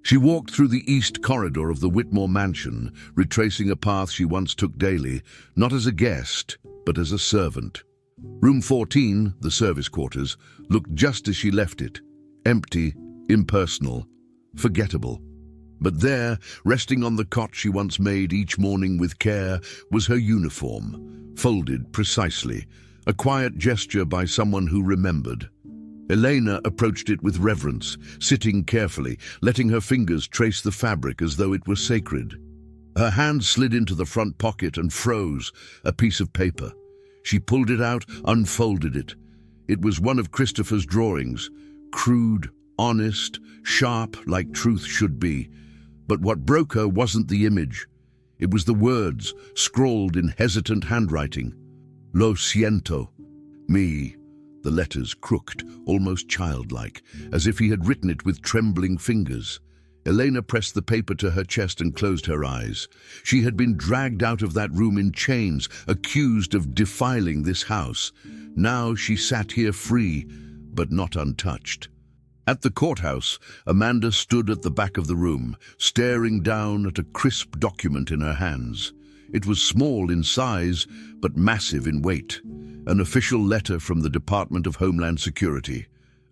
She walked through the east corridor of the Whitmore mansion, retracing a path she once took daily, not as a guest, but as a servant. Room 14, the service quarters, looked just as she left it, empty, impersonal, forgettable. But there, resting on the cot she once made each morning with care, was her uniform, folded precisely, a quiet gesture by someone who remembered. Elena approached it with reverence, sitting carefully, letting her fingers trace the fabric as though it were sacred. Her hand slid into the front pocket and froze, a piece of paper. She pulled it out, unfolded it. It was one of Christopher's drawings, crude, honest, sharp like truth should be. But what broke her wasn't the image. It was the words, scrawled in hesitant handwriting. Lo siento. Me. The letters crooked, almost childlike, as if he had written it with trembling fingers. Elena pressed the paper to her chest and closed her eyes. She had been dragged out of that room in chains, accused of defiling this house. Now she sat here free, but not untouched. At the courthouse, Amanda stood at the back of the room, staring down at a crisp document in her hands. It was small in size, but massive in weight. An official letter from the Department of Homeland Security.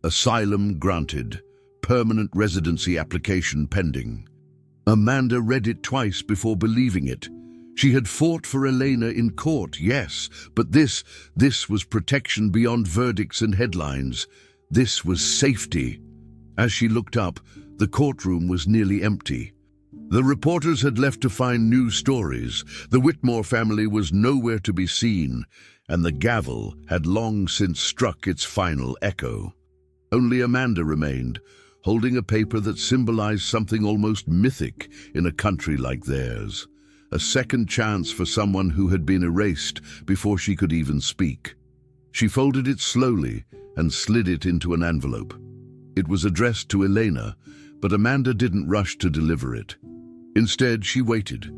Asylum granted. Permanent residency application pending. Amanda read it twice before believing it. She had fought for Elena in court, yes, but this was protection beyond verdicts and headlines. This was safety. As she looked up, the courtroom was nearly empty. The reporters had left to find new stories. The Whitmore family was nowhere to be seen, and the gavel had long since struck its final echo. Only Amanda remained, holding a paper that symbolized something almost mythic in a country like theirs. A second chance for someone who had been erased before she could even speak. She folded it slowly and slid it into an envelope. It was addressed to Elena, but Amanda didn't rush to deliver it. Instead, she waited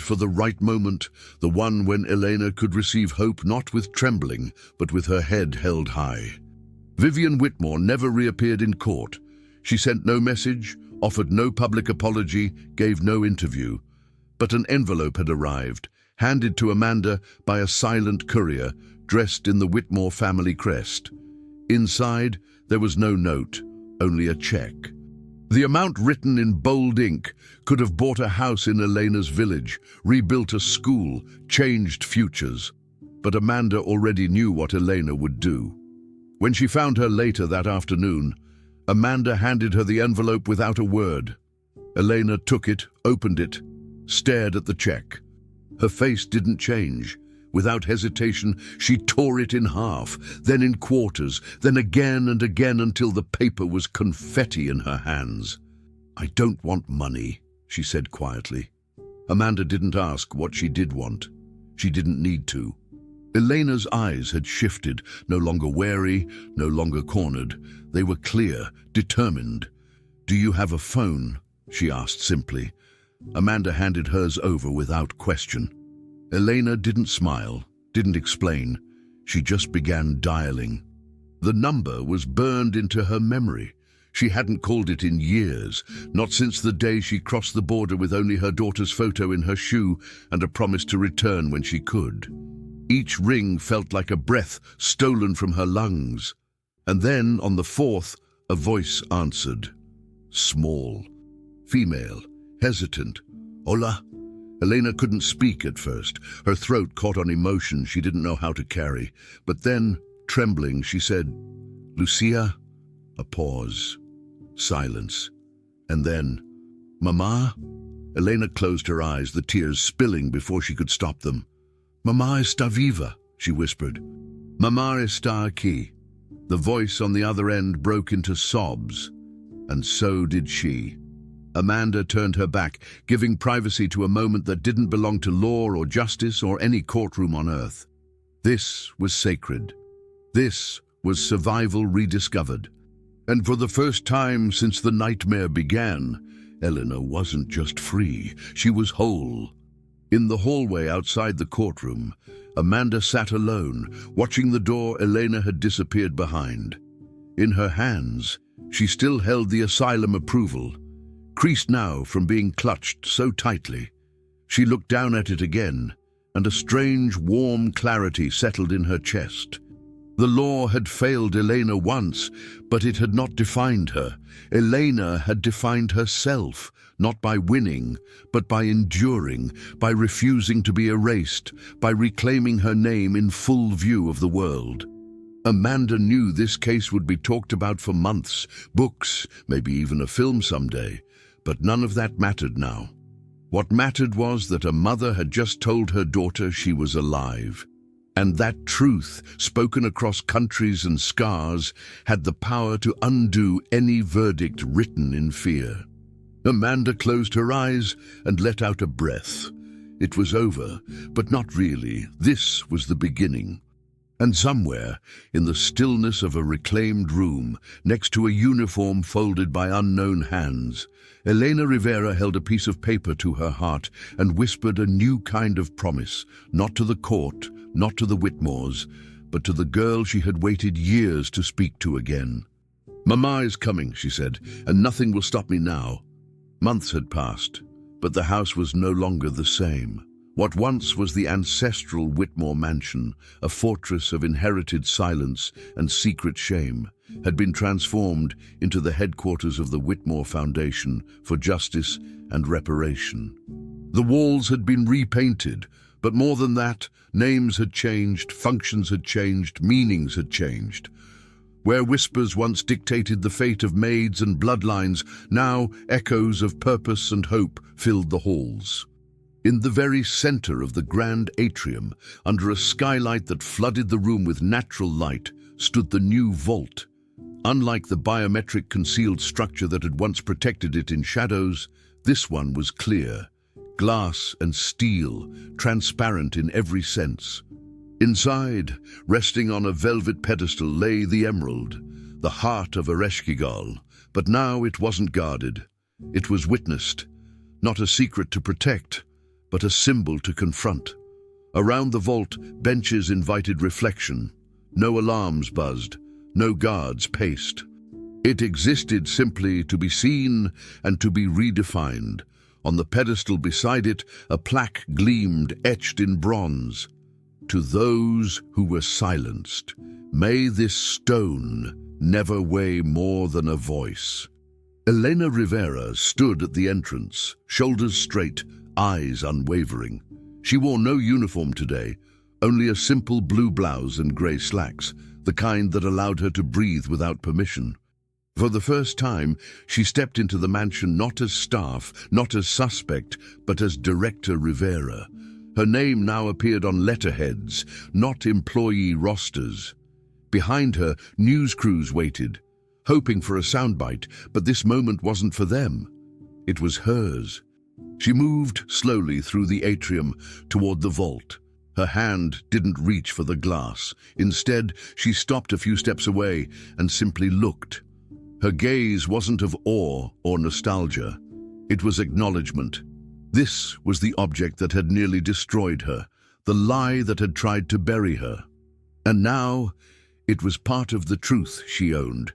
for the right moment, the one when Elena could receive hope not with trembling, but with her head held high. Vivian Whitmore never reappeared in court. She sent no message, offered no public apology, gave no interview. But an envelope had arrived, handed to Amanda by a silent courier dressed in the Whitmore family crest. Inside, there was no note, only a check. The amount written in bold ink could have bought a house in Elena's village, rebuilt a school, changed futures. But Amanda already knew what Elena would do. When she found her later that afternoon, Amanda handed her the envelope without a word. Elena took it, opened it, stared at the check. Her face didn't change. Without hesitation, she tore it in half, then in quarters, then again and again until the paper was confetti in her hands. "I don't want money," she said quietly. Amanda didn't ask what she did want. She didn't need to. Elena's eyes had shifted, no longer wary, no longer cornered. They were clear, determined. "Do you have a phone?" she asked simply. Amanda handed hers over without question. Elena didn't smile, didn't explain. She just began dialing. The number was burned into her memory. She hadn't called it in years, not since the day she crossed the border with only her daughter's photo in her shoe and a promise to return when she could. Each ring felt like a breath stolen from her lungs. And then, on the fourth, a voice answered. Small, female, hesitant. "Hola?" Elena couldn't speak at first. Her throat caught on emotion she didn't know how to carry. But then, trembling, she said, "Lucia?" A pause. Silence. And then, "Mama?" Elena closed her eyes, the tears spilling before she could stop them. "Mamá está viva," she whispered. "Mamá está aquí." The voice on the other end broke into sobs, and so did she. Amanda turned her back, giving privacy to a moment that didn't belong to law or justice or any courtroom on earth. This was sacred. This was survival rediscovered. And for the first time since the nightmare began, Eleanor wasn't just free, she was whole. In the hallway outside the courtroom, Amanda sat alone, watching the door Elena had disappeared behind. In her hands, she still held the asylum approval, creased now from being clutched so tightly. She looked down at it again, and a strange, warm clarity settled in her chest. The law had failed Elena once, but it had not defined her. Elena had defined herself, not by winning, but by enduring, by refusing to be erased, by reclaiming her name in full view of the world. Amanda knew this case would be talked about for months, books, maybe even a film someday. But none of that mattered now. What mattered was that a mother had just told her daughter she was alive. And that truth, spoken across countries and scars, had the power to undo any verdict written in fear. Amanda closed her eyes and let out a breath. It was over, but not really. This was the beginning. And somewhere, in the stillness of a reclaimed room, next to a uniform folded by unknown hands, Elena Rivera held a piece of paper to her heart and whispered a new kind of promise, not to the court, not to the Whitmores, but to the girl she had waited years to speak to again. "Mama is coming," she said, "and nothing will stop me now." Months had passed, but the house was no longer the same. What once was the ancestral Whitmore mansion, a fortress of inherited silence and secret shame, had been transformed into the headquarters of the Whitmore Foundation for Justice and Reparation. The walls had been repainted, but more than that, names had changed, functions had changed, meanings had changed. Where whispers once dictated the fate of maids and bloodlines, now echoes of purpose and hope filled the halls. In the very center of the grand atrium, under a skylight that flooded the room with natural light, stood the new vault. Unlike the biometric concealed structure that had once protected it in shadows, this one was clear, glass and steel, transparent in every sense. Inside, resting on a velvet pedestal, lay the emerald, the heart of Ereshkigal. But now it wasn't guarded. It was witnessed, not a secret to protect, but a symbol to confront. Around the vault, benches invited reflection. No alarms buzzed, no guards paced. It existed simply to be seen and to be redefined. On the pedestal beside it, a plaque gleamed, etched in bronze. To those who were silenced, may this stone never weigh more than a voice. Elena Rivera stood at the entrance, shoulders straight, eyes unwavering. She wore no uniform today, only a simple blue blouse and grey slacks, the kind that allowed her to breathe without permission. For the first time, she stepped into the mansion not as staff, not as suspect, but as Director Rivera. Her name now appeared on letterheads, not employee rosters. Behind her, news crews waited, hoping for a soundbite, but this moment wasn't for them. It was hers. She moved slowly through the atrium toward the vault. Her hand didn't reach for the glass. Instead, she stopped a few steps away and simply looked. Her gaze wasn't of awe or nostalgia. It was acknowledgement. This was the object that had nearly destroyed her, the lie that had tried to bury her. And now, it was part of the truth she owned.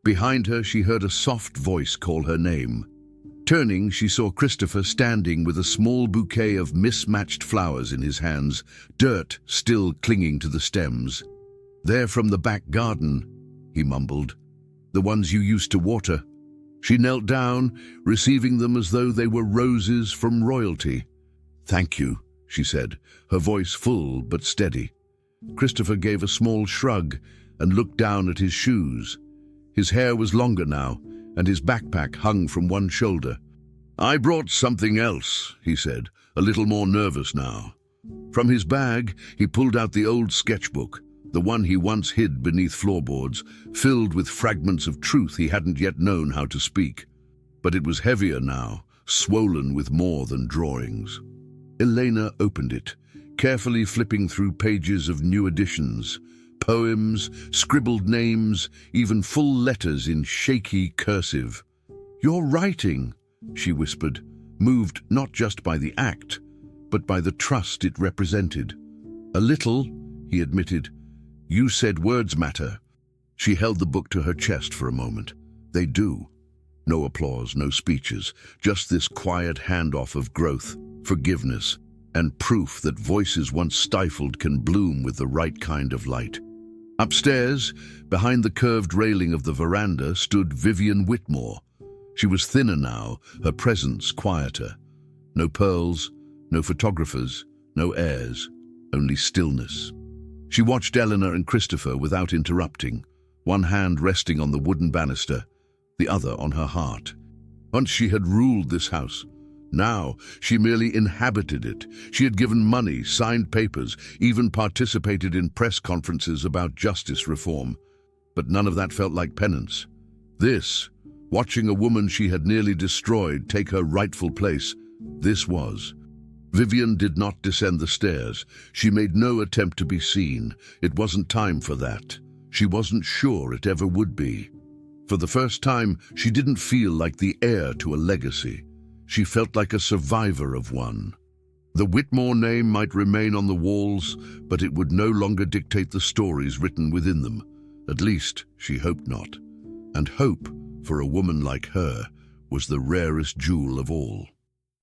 Behind her, she heard a soft voice call her name. Turning, she saw Christopher standing with a small bouquet of mismatched flowers in his hands, dirt still clinging to the stems. "They're from the back garden," he mumbled. "The ones you used to water." She knelt down, receiving them as though they were roses from royalty. "Thank you," she said, her voice full but steady. Christopher gave a small shrug and looked down at his shoes. His hair was longer now, and his backpack hung from one shoulder. "I brought something else," he said, a little more nervous now. From his bag, he pulled out the old sketchbook, the one he once hid beneath floorboards, filled with fragments of truth he hadn't yet known how to speak. But it was heavier now, swollen with more than drawings. Elena opened it, carefully flipping through pages of new editions, poems, scribbled names, even full letters in shaky cursive. "You're writing," she whispered, moved not just by the act, but by the trust it represented. "A little," he admitted. "You said words matter." She held the book to her chest for a moment. "They do." No applause, no speeches, just this quiet handoff of growth, forgiveness, and proof that voices once stifled can bloom with the right kind of light. Upstairs, behind the curved railing of the veranda, stood Vivian Whitmore. She was thinner now, her presence quieter. No pearls, no photographers, no airs, only stillness. She watched Eleanor and Christopher without interrupting, one hand resting on the wooden banister, the other on her heart. Once she had ruled this house. Now she merely inhabited it. She had given money, signed papers, even participated in press conferences about justice reform. But none of that felt like penance. This, watching a woman she had nearly destroyed take her rightful place, this was. Vivian did not descend the stairs. She made no attempt to be seen. It wasn't time for that. She wasn't sure it ever would be. For the first time, she didn't feel like the heir to a legacy. She felt like a survivor of one. The Whitmore name might remain on the walls, but it would no longer dictate the stories written within them. At least, she hoped not. And hope, for a woman like her, was the rarest jewel of all.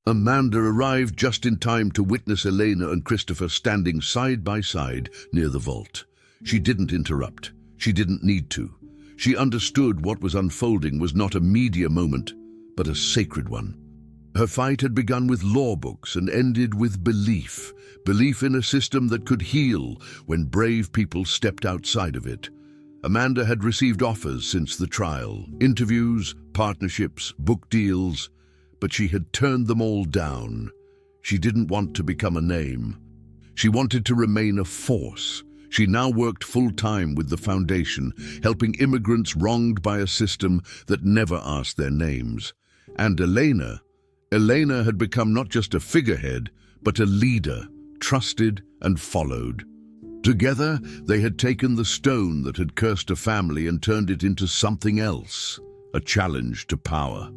Amanda arrived just in time to witness Elena and Christopher standing side by side near the vault. She didn't interrupt. She didn't need to. She understood what was unfolding was not a media moment, but a sacred one. Her fight had begun with law books and ended with belief. Belief in a system that could heal when brave people stepped outside of it. Amanda had received offers since the trial, interviews, partnerships, book deals, but she had turned them all down. She didn't want to become a name. She wanted to remain a force. She now worked full-time with the foundation, helping immigrants wronged by a system that never asked their names. And Elena had become not just a figurehead, but a leader, trusted and followed. Together, they had taken the stone that had cursed a family and turned it into something else, a challenge to power.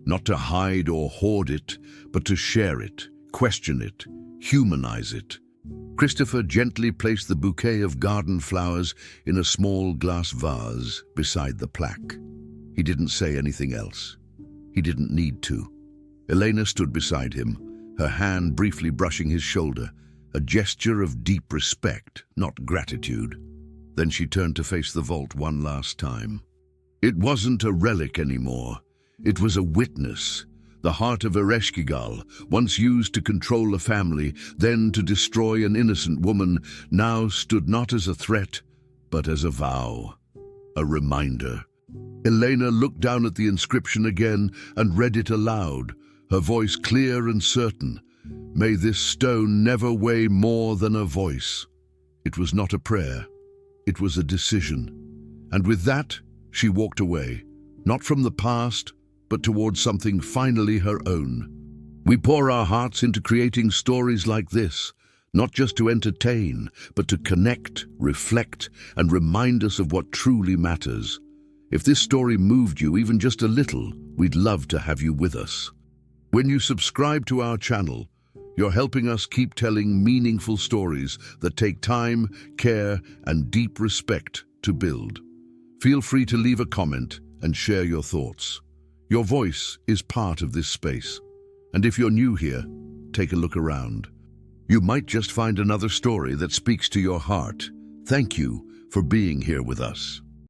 Not to hide or hoard it, but to share it, question it, humanize it. Christopher gently placed the bouquet of garden flowers in a small glass vase beside the plaque. He didn't say anything else. He didn't need to. Elena stood beside him, her hand briefly brushing his shoulder, a gesture of deep respect, not gratitude. Then she turned to face the vault one last time. It wasn't a relic anymore. It was a witness. The heart of Ereshkigal, once used to control a family, then to destroy an innocent woman, now stood not as a threat, but as a vow, a reminder. Elena looked down at the inscription again and read it aloud, her voice clear and certain. May this stone never weigh more than a voice. It was not a prayer, it was a decision. And with that, she walked away, not from the past, but towards something finally her own. We pour our hearts into creating stories like this, not just to entertain, but to connect, reflect, and remind us of what truly matters. If this story moved you even just a little, we'd love to have you with us. When you subscribe to our channel, you're helping us keep telling meaningful stories that take time, care, and deep respect to build. Feel free to leave a comment and share your thoughts. Your voice is part of this space. And if you're new here, take a look around. You might just find another story that speaks to your heart. Thank you for being here with us.